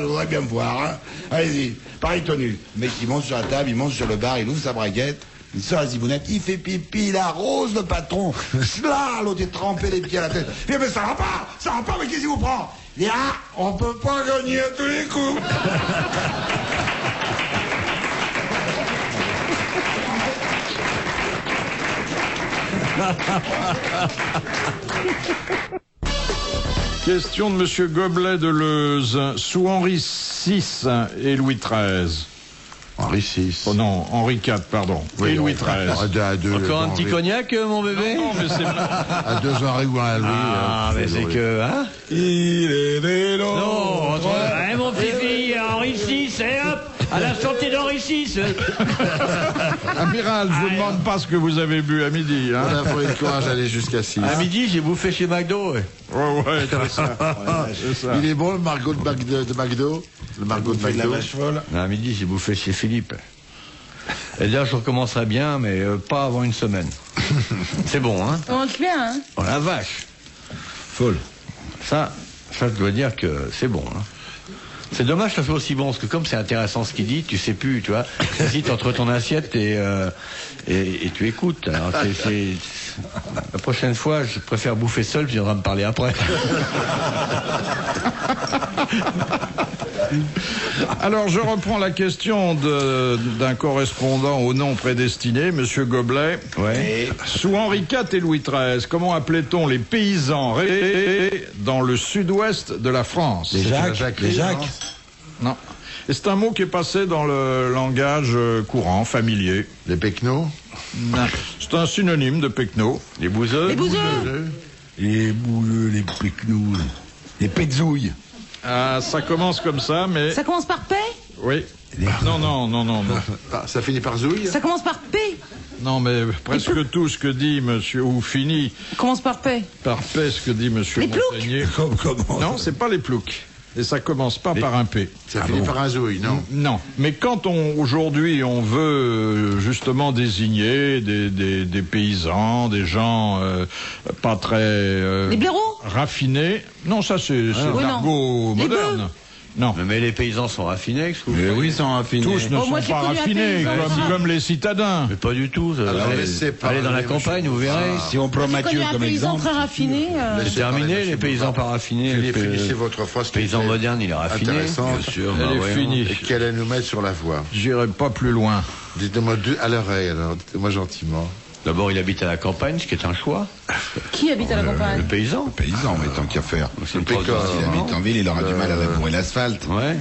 voudrais bien me voir, hein. Allez-y, pari tenu. Le mec, il monte sur la table, il monte sur le bar, il ouvre sa braguette, il sort la zibounette, il fait pipi, il arrose le patron. Là, l'autre est trempé les pieds à la tête. Il dit, mais ça va pas, mais qu'est-ce qui vous prend? Il dit, ah, on peut pas gagner à tous les coups. Question de Monsieur Goblet de Leuze. Sous Henri VI et Louis XIII. Henri VI. Oh non, Henri IV, pardon. Oui, et Louis XIII. Encore un petit cognac, mon bébé? Non, mais c'est À 2 Henri ou à Louis. Ah, mais c'est que, hein? Il est des Non, entre... mon fifi, Henri VI, et hop, à la santé d'Henri VI. Amiral, je vous demande pas ce que vous avez bu à midi, hein. On a pris le courage d'aller jusqu'à 6. À midi, j'ai bouffé chez McDo, ouais. Ouais, c'est ça. C'est ça. Il est bon, le Margot de McDo. Le Margot de de la McDo. vache folle. À midi, j'ai bouffé chez Philippe. Et là, je recommencerai bien, mais pas avant une semaine. C'est bon, hein? On mange bien, hein? Oh la vache. Folle. Ça, je dois dire que c'est bon, hein. C'est dommage que ça soit aussi bon, parce que comme c'est intéressant ce qu'il dit, tu sais plus, tu vois. Tu hésites entre ton assiette et tu écoutes. Alors, la prochaine fois, je préfère bouffer seul, puis il viendra me parler après. Alors, je reprends la question d'un correspondant au nom prédestiné, Monsieur Goblet. Ouais. Sous Henri IV et Louis XIII, comment appelait-on les paysans dans le sud-ouest de la France? Les Jacques. Non. Et c'est un mot qui est passé dans le langage courant, familier. Les Pecnos. Non. C'est un synonyme de pecno. Les bouseux. Les bouseux. Les bouleux, les pécnous, les pétzouilles. Ah, ça commence comme ça, mais... Ça commence par paix? Oui. Non. Ah, ça finit par zouille. Ça commence par paix? Non, mais presque tout ce que dit monsieur, ou finit Commence par paix. par paix, ce que dit monsieur Les ploucs. Montagnier. Comment? Non, c'est pas les ploucs. Et ça commence pas par un P. Ça finit par un zouille, non? Non. Mais quand aujourd'hui on veut justement désigner des paysans, des gens pas très Les blaireaux? raffinés. Non, ça c'est oui, l'argot non. Les moderne. Non. Mais les paysans sont raffinés, qu'est-ce que vous Mais croyez? oui, ils sont raffinés. Tous ne Oh, sont moi, j'ai pas connu un raffinés, paysan aussi. comme les citadins. Mais pas du tout. Alors, laissez parler, Allez dans la campagne, vous verrez. Si on prend J'ai Mathieu connu un comme paysan exemple. très raffiné. C'est terminé, les paysans pas raffinés. Finissez votre phrase. Le paysan moderne, il est raffiné. Intéressant. Bien sûr. Elle est ouais, finie. Et qu'elle allait nous mettre sur la voie. J'irai pas plus loin. Dites-moi deux à l'oreille, alors. Dites-moi gentiment. D'abord, il habite à la campagne, ce qui est un choix. Qui habite à la Le campagne? paysan. Paysan, mais tant qu'à faire. C'est une pécor. preuve S'il habite en ville, il aura du mal à labourer l'asphalte. Ouais.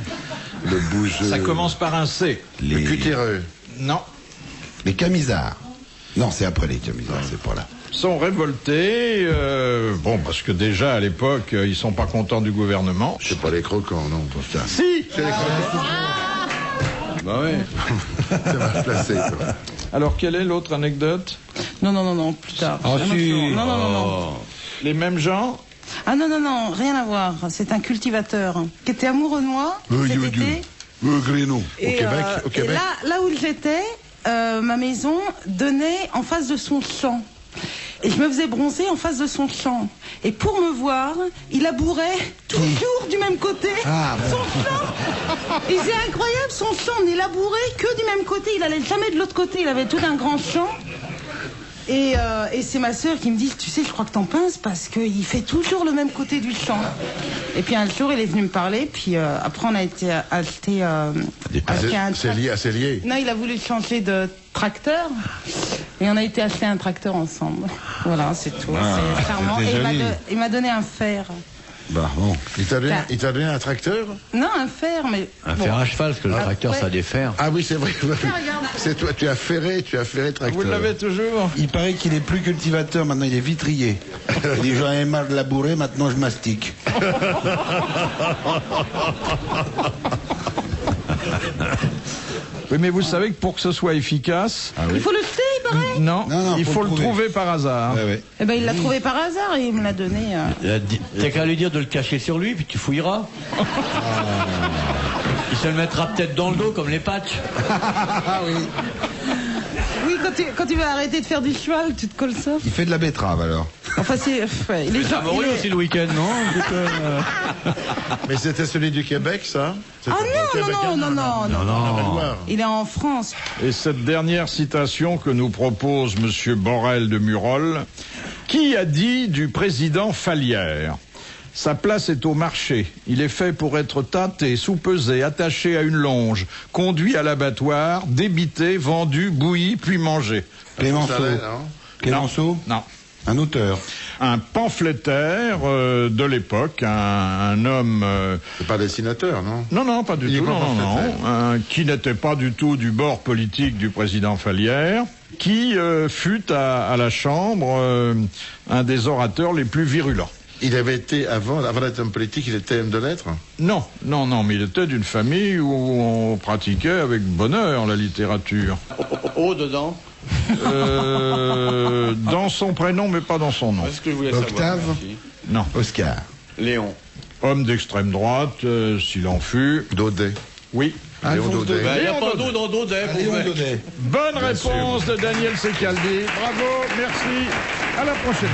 Le bougeux. Ça commence par un C. Le cutéreux. Non. Les camisards. Non, c'est après les camisards, c'est pas là. Sont révoltés, bon, parce que déjà à l'époque, ils sont pas contents du gouvernement. C'est pas les croquants, non. Putain. Si. C'est les croquants. Bah ouais. C'est mal placé, quoi. Alors quelle est l'autre anecdote? Non, plus tard. Ah, si. Non. Les mêmes gens? Ah non, rien à voir. C'est un cultivateur qui était amoureux de moi cet été. Gréno. Et, Au Québec. et là où j'étais, ma maison donnait en face de son champ. Et je me faisais bronzer en face de son champ. Et pour me voir, il labourait toujours du même côté son champ. Et c'est incroyable, son champ n'est labouré que du même côté. Il allait jamais de l'autre côté. Il avait tout un grand champ. Et c'est ma sœur qui me dit, tu sais, je crois que t'en pinces parce qu'il fait toujours le même côté du champ. Et puis un jour, il est venu me parler. Puis après, on a été acheter un C'est lié. Non, il a voulu changer de tracteur. Et on a été acheter un tracteur ensemble. Voilà, c'est tout. C'est charmant. Et il m'a donné un fer. Bah bon. Il t'a donné un tracteur? Non, un fer, mais... Un fer à cheval, parce que le tracteur, ça a des fers. Ah oui, c'est vrai. C'est toi, tu as ferré le tracteur. Vous l'avez toujours? Il paraît qu'il est plus cultivateur, maintenant il est vitrier. Il dit j'en ai marre de labourer, maintenant je mastique. Oui, mais vous savez que pour que ce soit efficace... Il faut le jeter, il paraît. Non, Non, il faut le trouver par hasard. Ouais, ouais. Eh ben, il l'a trouvé par hasard et il me l'a donné. T'as qu'à lui dire de le cacher sur lui, puis tu fouilleras. Il se le mettra peut-être dans le dos, comme les patchs. Oui, quand tu vas arrêter de faire du cheval, tu te colles ça. Il fait de la betterave alors. Enfin, c'est... Ouais, il est Ça m'a aussi le week-end, non? Mais c'était celui du Québec, ça? Ah non. Il est en France. Et cette dernière citation que nous propose M. Borel de Murol, qui a dit du président Fallières: sa place est au marché. Il est fait pour être tâté, soupesé, attaché à une longe, conduit à l'abattoir, débité, vendu, bouilli, puis mangé. Clémenceau? Non. Un auteur. Un pamphlétaire de l'époque, un homme... C'est pas dessinateur, non? Non, pas du tout, qui n'était pas du tout du bord politique du président Fallières, qui fut à la Chambre un des orateurs les plus virulents. Il avait été, avant d'être homme politique, il était homme de lettres? Non, mais il était d'une famille où on pratiquait avec bonheur la littérature. Dedans? Dans son prénom, mais pas dans son nom. C'est ce que je voulais Octave? savoir. Non. Oscar. Léon. Homme d'extrême droite, s'il en fut. Daudet. Oui. Léon Daudet. Il n'y a pas d'eau dans Daudet. Bonne réponse de Daniel Secaldi. Bravo, merci. À la prochaine.